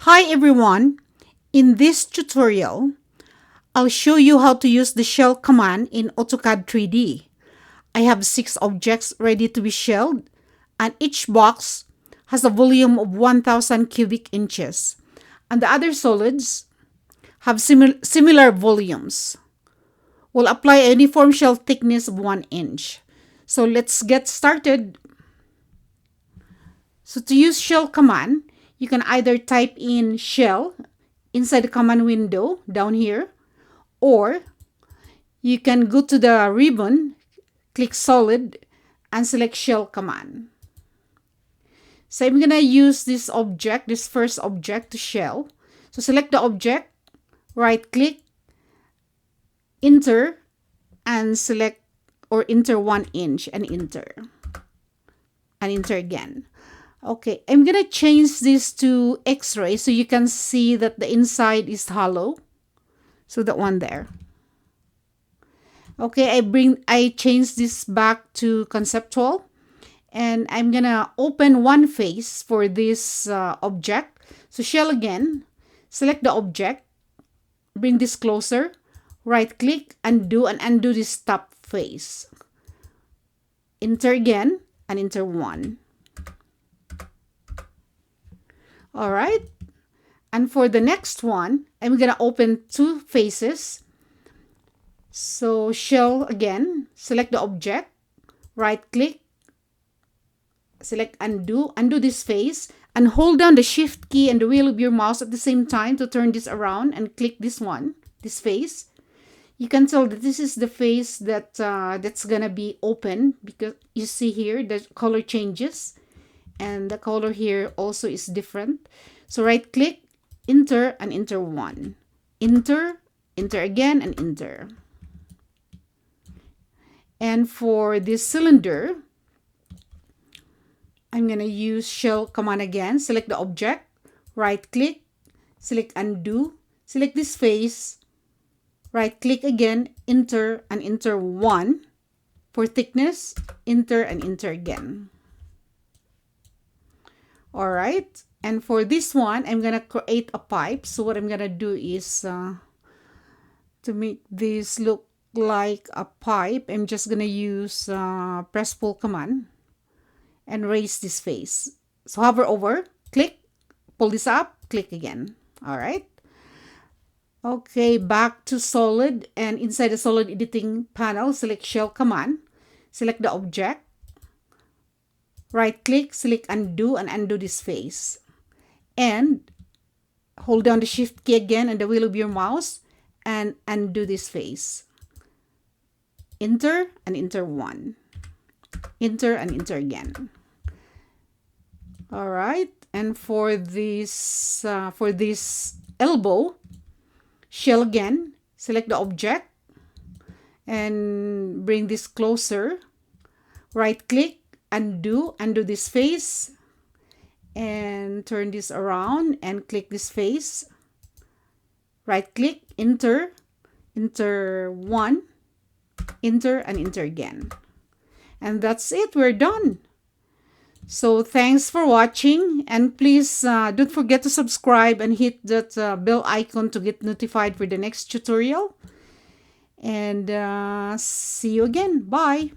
Hi everyone! In this tutorial, I'll show you how to use the shell command in AutoCAD 3D. I have 6 objects ready to be shelled, and each box has a volume of 1000 cubic inches, and the other solids have similar volumes. We'll apply a uniform shell thickness of 1 inch. So let's get started. So to use shell command, you can either type in shell inside the command window down here, or you can go to the ribbon, click solid, and select shell command. So I'm going to use this object, this first object to shell. So select the object, right click, enter, and select or enter 1 inch and enter. And enter again. Okay, I'm gonna change this to X-ray so you can see that the inside is hollow. So that one there. Okay, I change this back to conceptual, and I'm gonna open one face for this object. So shell again, select the object, bring this closer, right click, undo, and undo this top face. Enter again and enter 1. All right. And for the next one, I'm going to open 2 faces. So shell again, select the object, right click, select undo, undo this face, and hold down the shift key and the wheel of your mouse at the same time to turn this around and click this one, this face. You can tell that this is the face that that's going to be open, because you see here the color changes. And the color here also is different. So right click, enter, and enter 1. Enter, enter again, and enter. And for this cylinder, I'm going to use shell command again. Select the object, right click, select undo, select this face, right click again, enter, and enter 1. For thickness, enter and enter again. All right, and for this one, I'm gonna create a pipe. So what I'm gonna do is to make this look like a pipe, I'm just gonna use press pull command and raise this face. So hover over, click, pull this up, click again. All right. Okay, back to solid, and inside the solid editing panel, select shell command, select the object, right click, select undo, and undo this face. And hold down the shift key again and the wheel of your mouse and undo this face. Enter and enter 1. Enter and enter again. All right. And for this elbow, shell again, select the object and bring this closer. Right click, undo this face, and turn this around and click this face. Right click, enter 1, enter, and enter again. And that's it, we're done. So thanks for watching, and please don't forget to subscribe and hit that bell icon to get notified for the next tutorial. And see you again. Bye.